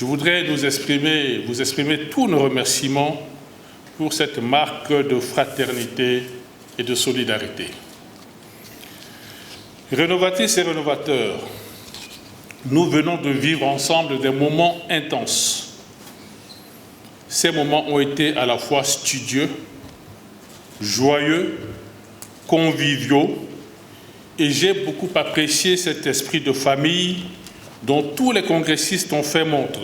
je voudrais vous exprimer tous nos remerciements pour cette marque de fraternité et de solidarité. Rénovatrices et rénovateurs, nous venons de vivre ensemble des moments intenses. Ces moments ont été à la fois studieux, joyeux, conviviaux, et j'ai beaucoup apprécié cet esprit de famille dont tous les congressistes ont fait montre.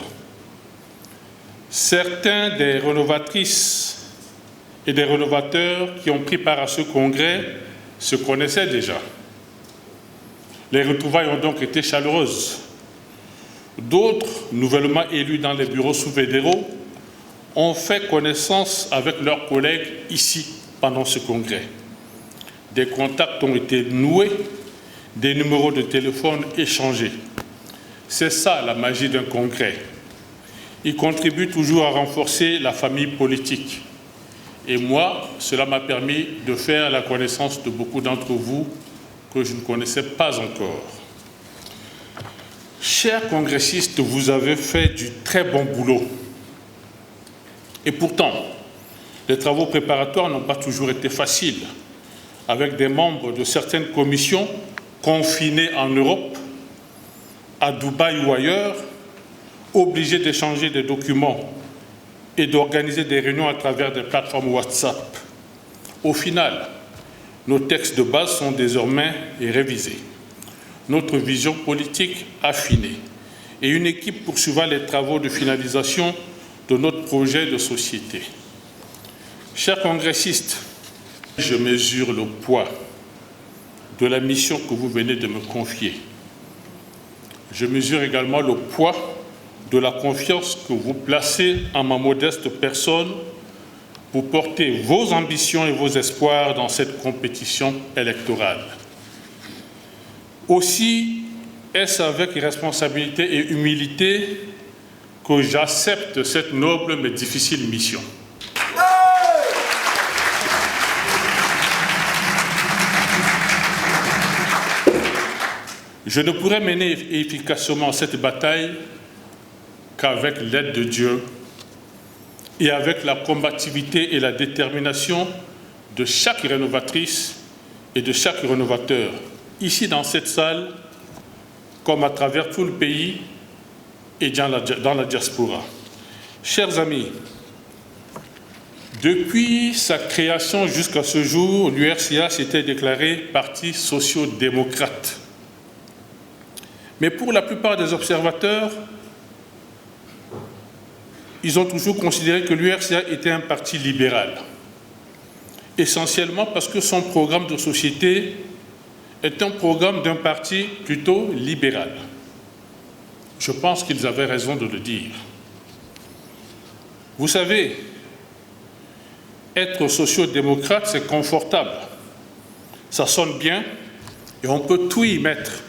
Certains des rénovatrices et des rénovateurs qui ont pris part à ce congrès se connaissaient déjà. Les retrouvailles ont donc été chaleureuses. D'autres, nouvellement élus dans les bureaux sous-fédéraux, ont fait connaissance avec leurs collègues ici pendant ce congrès. Des contacts ont été noués, des numéros de téléphone échangés. C'est ça la magie d'un congrès. Il contribue toujours à renforcer la famille politique. Et moi, cela m'a permis de faire la connaissance de beaucoup d'entre vous que je ne connaissais pas encore. Chers congressistes, vous avez fait du très bon boulot. Et pourtant, les travaux préparatoires n'ont pas toujours été faciles, avec des membres de certaines commissions confinés en Europe, à Dubaï ou ailleurs, obligés d'échanger des documents et d'organiser des réunions à travers des plateformes WhatsApp. Au final, nos textes de base sont désormais révisés, notre vision politique affinée et une équipe poursuivant les travaux de finalisation de notre projet de société. Chers congressistes, je mesure le poids de la mission que vous venez de me confier. Je mesure également le poids de la confiance que vous placez en ma modeste personne pour porter vos ambitions et vos espoirs dans cette compétition électorale. Aussi, est-ce avec responsabilité et humilité que j'accepte cette noble mais difficile mission. Je ne pourrais mener efficacement cette bataille qu'avec l'aide de Dieu et avec la combativité et la détermination de chaque rénovatrice et de chaque rénovateur, ici dans cette salle, comme à travers tout le pays et dans la diaspora. Chers amis, depuis sa création jusqu'à ce jour, l'URCA s'était déclaré parti socio-démocrate. Mais pour la plupart des observateurs, ils ont toujours considéré que l'URCA était un parti libéral, essentiellement parce que son programme de société est un programme d'un parti plutôt libéral. Je pense qu'ils avaient raison de le dire. Vous savez, être socio-démocrate, c'est confortable. Ça sonne bien et on peut tout y mettre.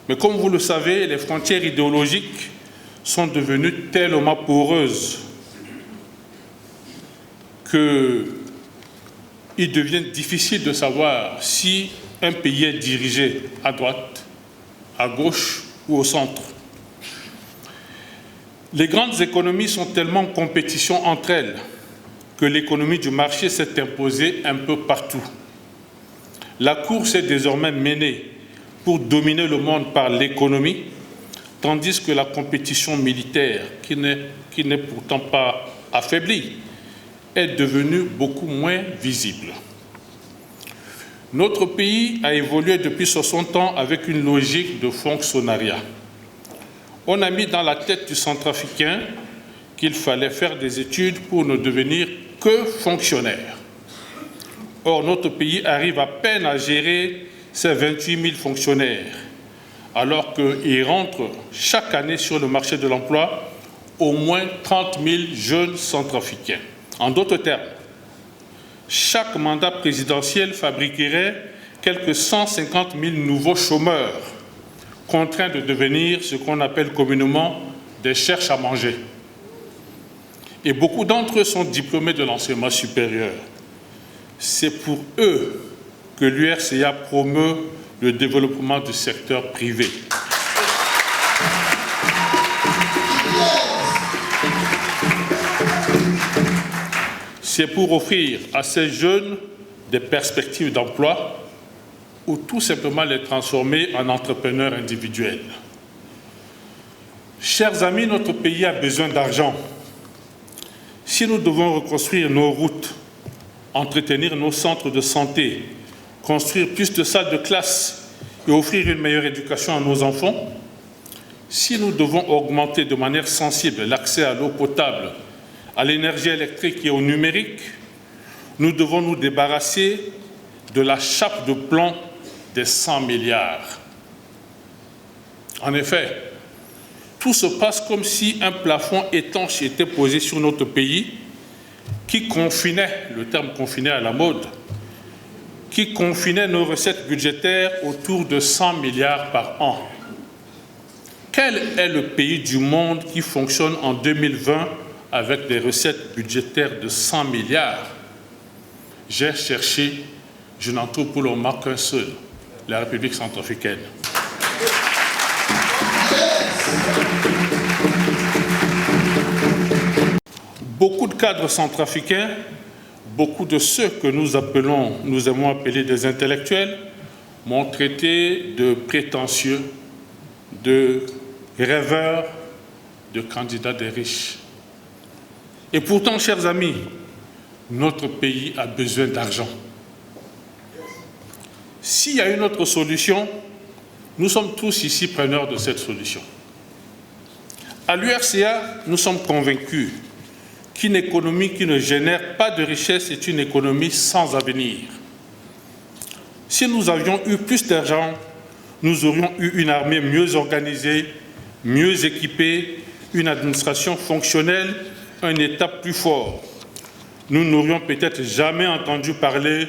Mais comme vous le savez, les frontières idéologiques sont devenues tellement poreuses qu'il devient difficile de savoir si un pays est dirigé à droite, à gauche ou au centre. Les grandes économies sont tellement en compétition entre elles que l'économie du marché s'est imposée un peu partout. La course est désormais menée pour dominer le monde par l'économie, tandis que la compétition militaire, qui n'est pourtant pas affaiblie, est devenue beaucoup moins visible. Notre pays a évolué depuis 60 ans avec une logique de fonctionnariat. On a mis dans la tête du Centrafricain qu'il fallait faire des études pour ne devenir que fonctionnaire. Or, notre pays arrive à peine à gérer ses 28 000 fonctionnaires, alors qu'il rentre chaque année sur le marché de l'emploi au moins 30 000 jeunes centrafricains. En d'autres termes, chaque mandat présidentiel fabriquerait quelques 150 000 nouveaux chômeurs, contraints de devenir ce qu'on appelle communément des cherches à manger. Et beaucoup d'entre eux sont diplômés de l'enseignement supérieur. C'est pour eux que l'URCA promeut le développement du secteur privé. c'est pour offrir à ces jeunes des perspectives d'emploi ou tout simplement les transformer en entrepreneurs individuels. Chers amis, notre pays a besoin d'argent. Si nous devons reconstruire nos routes, entretenir nos centres de santé, construire plus de salles de classe et offrir une meilleure éducation à nos enfants, si nous devons augmenter de manière sensible l'accès à l'eau potable, à l'énergie électrique et au numérique, nous devons nous débarrasser de la chape de plomb des 100 milliards. En effet, tout se passe comme si un plafond étanche était posé sur notre pays qui confinait, le terme confiné à la mode, qui confinait nos recettes budgétaires autour de 100 milliards par an. Quel est le pays du monde qui fonctionne en 2020 avec des recettes budgétaires de 100 milliards? J'ai cherché, je n'en trouve pour le moment qu'un seul, la République centrafricaine. Beaucoup de cadres centrafricains, beaucoup de ceux que nous aimons appeler des intellectuels, m'ont traité de prétentieux, de rêveurs, de candidats des riches. Et pourtant, chers amis, notre pays a besoin d'argent. S'il y a une autre solution, nous sommes tous ici preneurs de cette solution. À l'URCA, nous sommes convaincus qu'une économie qui ne génère pas de richesse est une économie sans avenir. Si nous avions eu plus d'argent, nous aurions eu une armée mieux organisée, mieux équipée, une administration fonctionnelle, un État plus fort. Nous n'aurions peut-être jamais entendu parler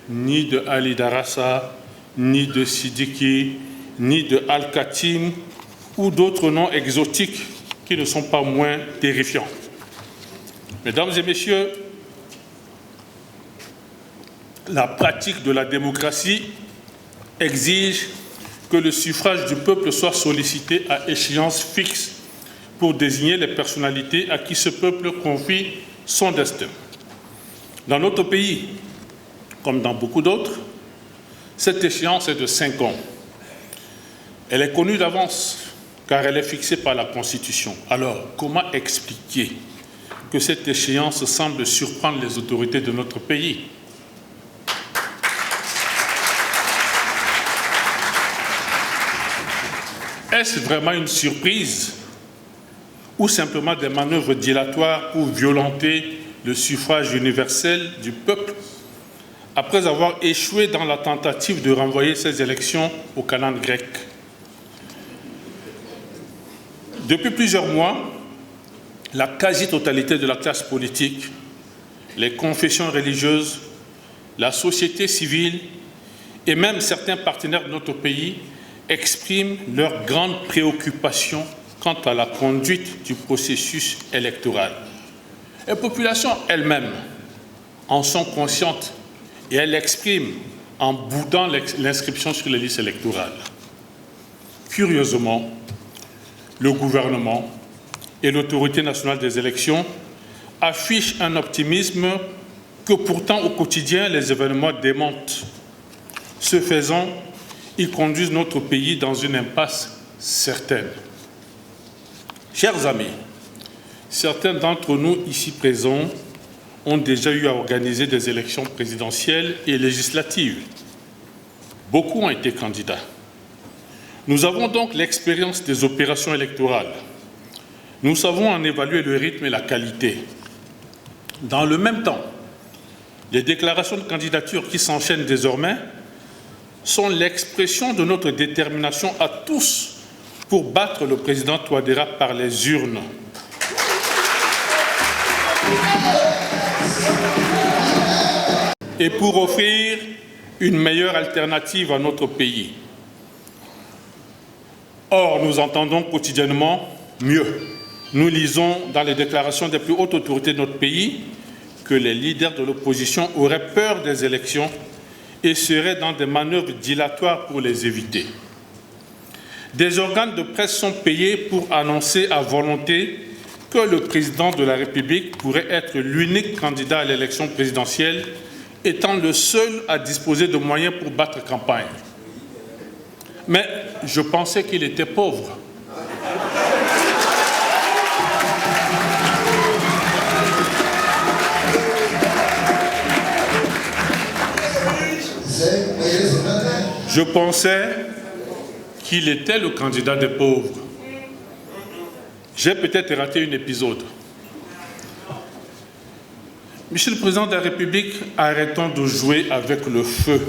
ni de Ali Darassa, ni de Sidiki, ni de Al-Khatim ou d'autres noms exotiques qui ne sont pas moins terrifiants. Mesdames et messieurs, la pratique de la démocratie exige que le suffrage du peuple soit sollicité à échéance fixe pour désigner les personnalités à qui ce peuple confie son destin. Dans notre pays, comme dans beaucoup d'autres, cette échéance est de 5 ans. Elle est connue d'avance car elle est fixée par la Constitution. Alors, comment expliquer que cette échéance semble surprendre les autorités de notre pays? Est-ce vraiment une surprise ou simplement des manœuvres dilatoires pour violenter le suffrage universel du peuple après avoir échoué dans la tentative de renvoyer ces élections au calendrier grec? Depuis plusieurs mois, la quasi-totalité de la classe politique, les confessions religieuses, la société civile et même certains partenaires de notre pays expriment leur grande préoccupation quant à la conduite du processus électoral. Les populations elles-mêmes en sont conscientes et elles l'expriment en boudant l'inscription sur les listes électorales. Curieusement, le gouvernement et l'autorité nationale des élections affichent un optimisme que pourtant au quotidien les événements démentent. Ce faisant, ils conduisent notre pays dans une impasse certaine. Chers amis, certains d'entre nous ici présents ont déjà eu à organiser des élections présidentielles et législatives. Beaucoup ont été candidats. Nous avons donc l'expérience des opérations électorales. Nous savons en évaluer le rythme et la qualité. Dans le même temps, les déclarations de candidature qui s'enchaînent désormais sont l'expression de notre détermination à tous pour battre le président Touadéra par les urnes. Et pour offrir une meilleure alternative à notre pays. Or, nous entendons quotidiennement mieux. Nous lisons dans les déclarations des plus hautes autorités de notre pays que les leaders de l'opposition auraient peur des élections et seraient dans des manœuvres dilatoires pour les éviter. Des organes de presse sont payés pour annoncer à volonté que le président de la République pourrait être l'unique candidat à l'élection présidentielle, étant le seul à disposer de moyens pour battre campagne. Mais je pensais qu'il était pauvre. Je pensais qu'il était le candidat des pauvres. J'ai peut-être raté un épisode. Monsieur le Président de la République, arrêtons de jouer avec le feu.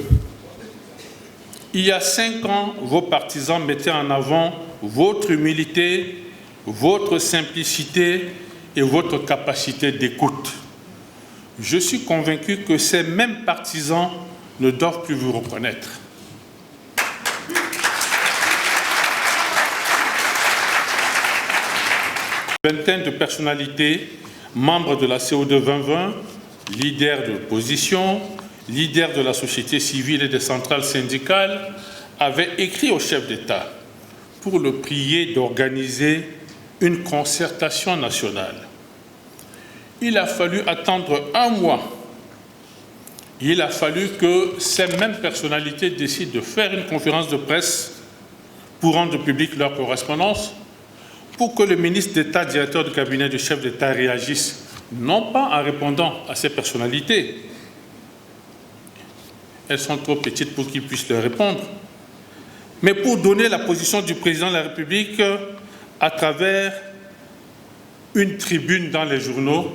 Il y a 5 ans, vos partisans mettaient en avant votre humilité, votre simplicité et votre capacité d'écoute. Je suis convaincu que ces mêmes partisans ne doivent plus vous reconnaître. Une vingtaine de personnalités, membres de la CODE 2020, leaders de l'opposition, leaders de la société civile et des centrales syndicales, avaient écrit au chef d'État pour le prier d'organiser une concertation nationale. Il a fallu attendre 1 mois. Il a fallu que ces mêmes personnalités décident de faire une conférence de presse pour rendre publique leur correspondance, pour que le ministre d'État, directeur du cabinet du chef d'État, réagisse, non pas en répondant à ces personnalités, elles sont trop petites pour qu'ils puissent leur répondre, mais pour donner la position du président de la République à travers une tribune dans les journaux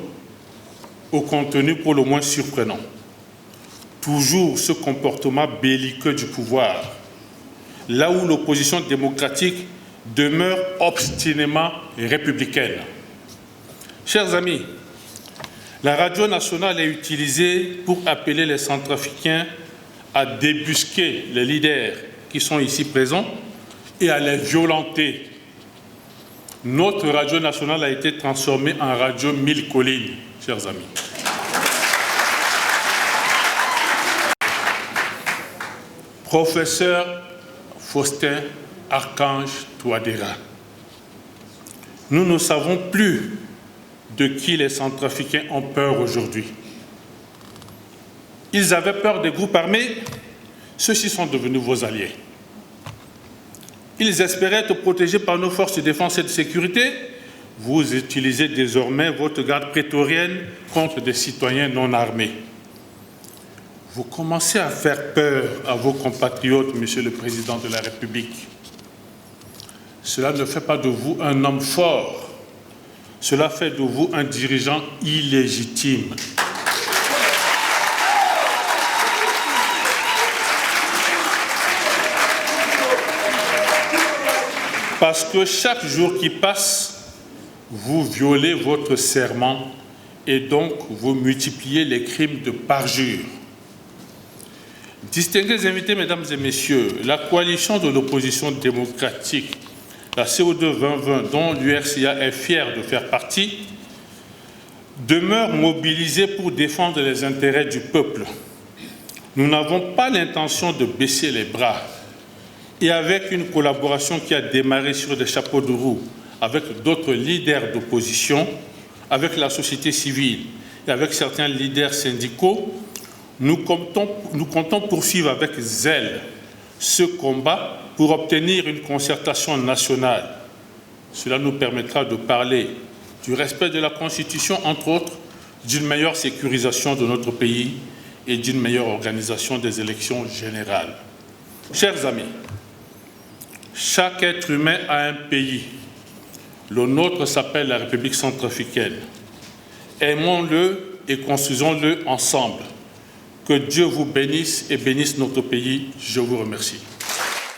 au contenu pour le moins surprenant. Toujours ce comportement belliqueux du pouvoir, là où l'opposition démocratique demeure obstinément républicaine. Chers amis, la radio nationale est utilisée pour appeler les Centrafricains à débusquer les leaders qui sont ici présents et à les violenter. Notre radio nationale a été transformée en radio 1000 collines, chers amis. Professeur Faustin Archange Touadéra, nous ne savons plus de qui les Centrafricains ont peur aujourd'hui. Ils avaient peur des groupes armés, ceux-ci sont devenus vos alliés. Ils espéraient être protégés par nos forces de défense et de sécurité. Vous utilisez désormais votre garde prétorienne contre des citoyens non armés. Vous commencez à faire peur à vos compatriotes, Monsieur le Président de la République. Cela ne fait pas de vous un homme fort. Cela fait de vous un dirigeant illégitime. Parce que chaque jour qui passe, vous violez votre serment et donc vous multipliez les crimes de parjure. Distingués invités, mesdames et messieurs, la coalition de l'opposition démocratique, la CODE 2020, dont l'URCA est fière de faire partie, demeure mobilisée pour défendre les intérêts du peuple. Nous n'avons pas l'intention de baisser les bras. Et avec une collaboration qui a démarré sur des chapeaux de roue avec d'autres leaders d'opposition, avec la société civile et avec certains leaders syndicaux, nous comptons poursuivre avec zèle ce combat pour obtenir une concertation nationale. Cela nous permettra de parler du respect de la Constitution, entre autres, d'une meilleure sécurisation de notre pays et d'une meilleure organisation des élections générales. Chers amis, chaque être humain a un pays. Le nôtre s'appelle la République centrafricaine. Aimons-le et construisons-le ensemble. Que Dieu vous bénisse et bénisse notre pays. Je vous remercie.